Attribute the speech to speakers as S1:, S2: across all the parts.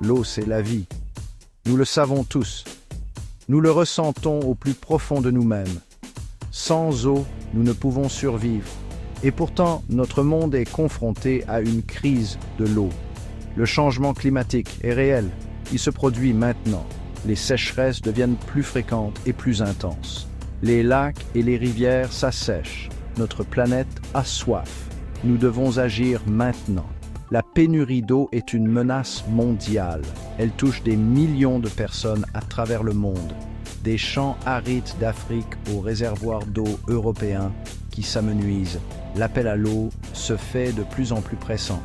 S1: L'eau, c'est la vie. Nous le savons tous. Nous le ressentons au plus profond de nous-mêmes. Sans eau, nous ne pouvons survivre. Et pourtant, notre monde est confronté à une crise de l'eau. Le changement climatique est réel. Il se produit maintenant. Les sécheresses deviennent plus fréquentes et plus intenses. Les lacs et les rivières s'assèchent. Notre planète a soif. Nous devons agir maintenant. La pénurie d'eau est une menace mondiale. Elle touche des millions de personnes à travers le monde. Des champs arides d'Afrique aux réservoirs d'eau européens qui s'amenuisent. L'appel à l'eau se fait de plus en plus pressant.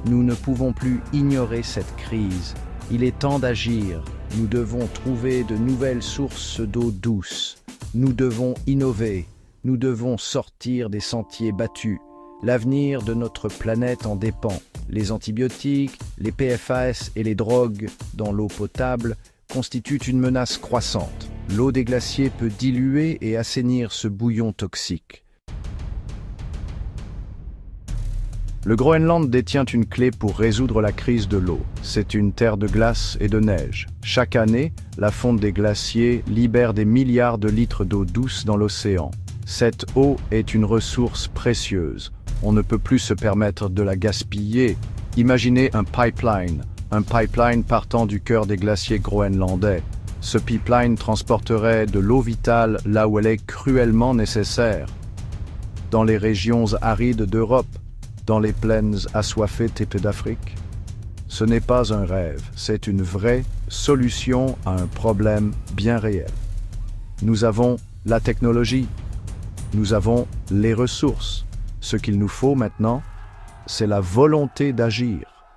S1: Nous ne pouvons plus ignorer cette crise. Il est temps d'agir. Nous devons trouver de nouvelles sources d'eau douce. Nous devons innover. Nous devons sortir des sentiers battus. L'avenir de notre planète en dépend. Les antibiotiques, les PFAS et les drogues dans l'eau potable constituent une menace croissante. L'eau des glaciers peut diluer et assainir ce bouillon toxique. Le Groenland détient une clé pour résoudre la crise de l'eau. C'est une terre de glace et de neige. Chaque année, la fonte des glaciers libère des milliards de litres d'eau douce dans l'océan. Cette eau est une ressource précieuse. On ne peut plus se permettre de la gaspiller. Imaginez un pipeline partant du cœur des glaciers groenlandais. Ce pipeline transporterait de l'eau vitale là où elle est cruellement nécessaire. Dans les régions arides d'Europe, dans les plaines assoiffées d'Afrique. Ce n'est pas un rêve, c'est une vraie solution à un problème bien réel. Nous avons la technologie, nous avons les ressources. Ce qu'il nous faut maintenant, c'est la volonté d'agir.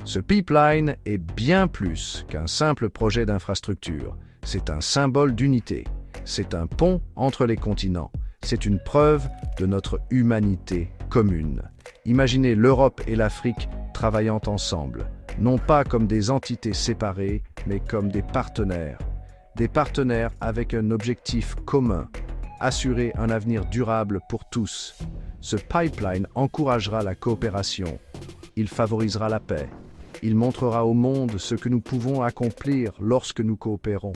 S1: Ce pipeline est bien plus qu'un simple projet d'infrastructure. C'est un symbole d'unité. C'est un pont entre les continents. C'est une preuve de notre humanité commune. Imaginez l'Europe et l'Afrique travaillant ensemble, non pas comme des entités séparées, mais comme des partenaires. Des partenaires avec un objectif commun, assurer un avenir durable pour tous. Ce pipeline encouragera la coopération. Il favorisera la paix. Il montrera au monde ce que nous pouvons accomplir lorsque nous coopérons.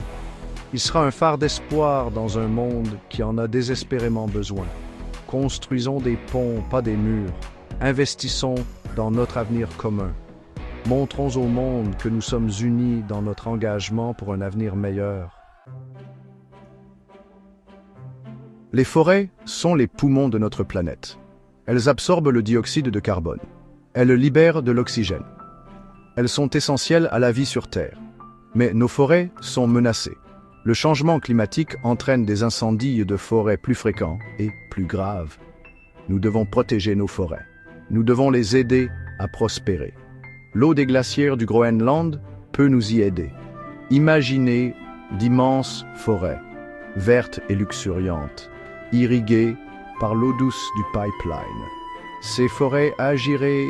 S1: Il sera un phare d'espoir dans un monde qui en a désespérément besoin. Construisons des ponts, pas des murs. Investissons dans notre avenir commun. Montrons au monde que nous sommes unis dans notre engagement pour un avenir meilleur. Les forêts sont les poumons de notre planète. Elles absorbent le dioxyde de carbone. Elles libèrent de l'oxygène. Elles sont essentielles à la vie sur Terre. Mais nos forêts sont menacées. Le changement climatique entraîne des incendies de forêt plus fréquents et plus graves. Nous devons protéger nos forêts. Nous devons les aider à prospérer. L'eau des glaciers du Groenland peut nous y aider. Imaginez d'immenses forêts, vertes et luxuriantes, irriguées par l'eau douce du pipeline. Ces forêts agiraient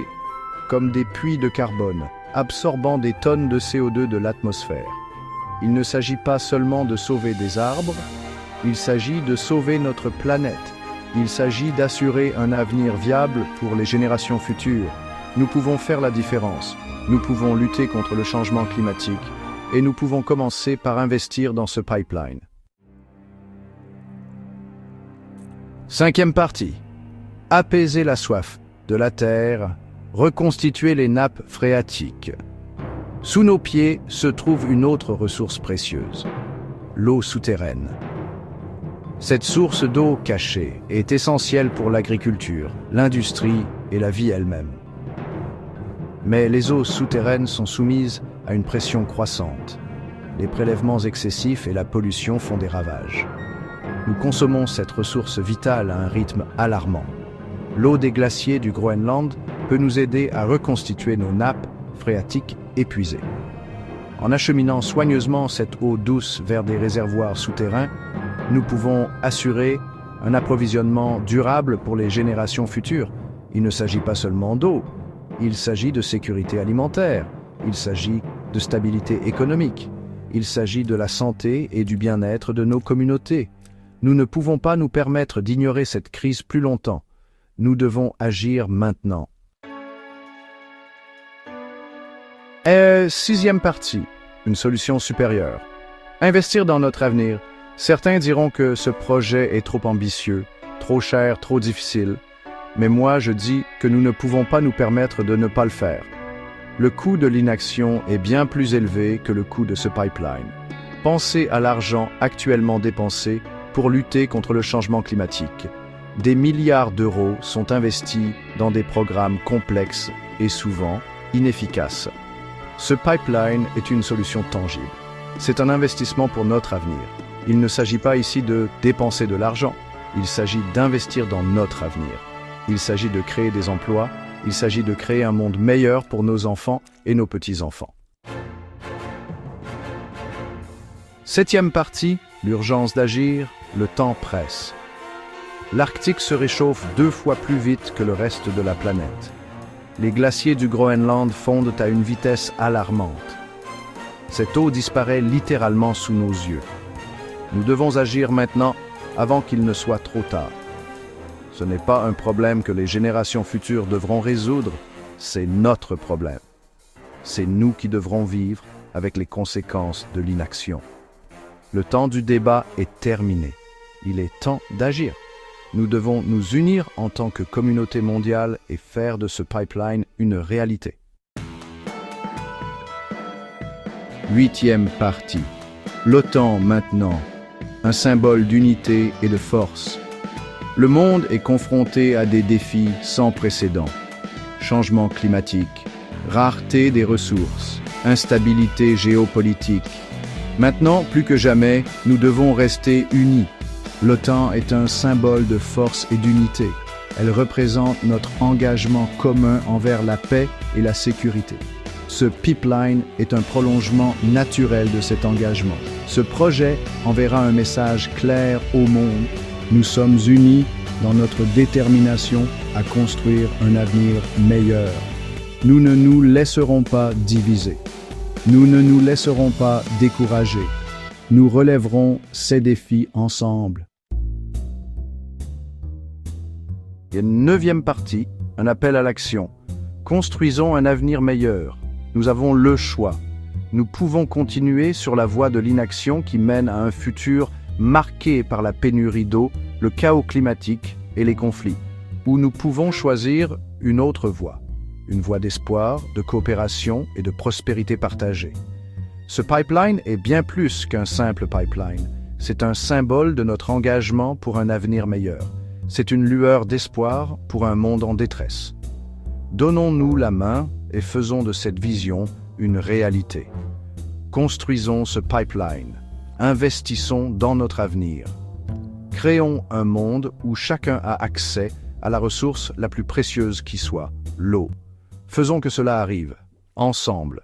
S1: comme des puits de carbone, absorbant des tonnes de CO2 de l'atmosphère. Il ne s'agit pas seulement de sauver des arbres, il s'agit de sauver notre planète. Il s'agit d'assurer un avenir viable pour les générations futures. Nous pouvons faire la différence. Nous pouvons lutter contre le changement climatique et nous pouvons commencer par investir dans ce pipeline. Cinquième partie. Apaiser la soif de la terre, reconstituer les nappes phréatiques. Sous nos pieds se trouve une autre ressource précieuse, l'eau souterraine. Cette source d'eau cachée est essentielle pour l'agriculture, l'industrie et la vie elle-même. Mais les eaux souterraines sont soumises à une pression croissante. Les prélèvements excessifs et la pollution font des ravages. Nous consommons cette ressource vitale à un rythme alarmant. L'eau des glaciers du Groenland peut nous aider à reconstituer nos nappes phréatiques épuisées. En acheminant soigneusement cette eau douce vers des réservoirs souterrains, nous pouvons assurer un approvisionnement durable pour les générations futures. Il ne s'agit pas seulement d'eau, il s'agit de sécurité alimentaire, il s'agit de stabilité économique, il s'agit de la santé et du bien-être de nos communautés. Nous ne pouvons pas nous permettre d'ignorer cette crise plus longtemps. Nous devons agir maintenant. Sixième partie, une solution supérieure. Investir dans notre avenir. Certains diront que ce projet est trop ambitieux, trop cher, trop difficile. Mais moi, je dis que nous ne pouvons pas nous permettre de ne pas le faire. Le coût de l'inaction est bien plus élevé que le coût de ce pipeline. Pensez à l'argent actuellement dépensé pour lutter contre le changement climatique. Des milliards d'euros sont investis dans des programmes complexes et souvent inefficaces. Ce pipeline est une solution tangible. C'est un investissement pour notre avenir. Il ne s'agit pas ici de dépenser de l'argent. Il s'agit d'investir dans notre avenir. Il s'agit de créer des emplois. Il s'agit de créer un monde meilleur pour nos enfants et nos petits-enfants. Septième partie, l'urgence d'agir, le temps presse. L'Arctique se réchauffe 2 fois plus vite que le reste de la planète. Les glaciers du Groenland fondent à une vitesse alarmante. Cette eau disparaît littéralement sous nos yeux. Nous devons agir maintenant avant qu'il ne soit trop tard. Ce n'est pas un problème que les générations futures devront résoudre, c'est notre problème. C'est nous qui devrons vivre avec les conséquences de l'inaction. Le temps du débat est terminé. Il est temps d'agir. Nous devons nous unir en tant que communauté mondiale et faire de ce pipeline une réalité. Huitième partie. L'OTAN maintenant. Un symbole d'unité et de force. Le monde est confronté à des défis sans précédent. Changement climatique, rareté des ressources, instabilité géopolitique. Maintenant, plus que jamais, nous devons rester unis. L'OTAN est un symbole de force et d'unité. Elle représente notre engagement commun envers la paix et la sécurité. Ce pipeline est un prolongement naturel de cet engagement. Ce projet enverra un message clair au monde. Nous sommes unis dans notre détermination à construire un avenir meilleur. Nous ne nous laisserons pas diviser. Nous ne nous laisserons pas décourager. Nous relèverons ces défis ensemble. Et neuvième partie, un appel à l'action. Construisons un avenir meilleur. Nous avons le choix. Nous pouvons continuer sur la voie de l'inaction qui mène à un futur marqué par la pénurie d'eau, le chaos climatique et les conflits. Ou nous pouvons choisir une autre voie. Une voie d'espoir, de coopération et de prospérité partagée. Ce pipeline est bien plus qu'un simple pipeline. C'est un symbole de notre engagement pour un avenir meilleur. C'est une lueur d'espoir pour un monde en détresse. Donnons-nous la main et faisons de cette vision une réalité. Construisons ce pipeline. Investissons dans notre avenir. Créons un monde où chacun a accès à la ressource la plus précieuse qui soit, l'eau. Faisons que cela arrive, ensemble.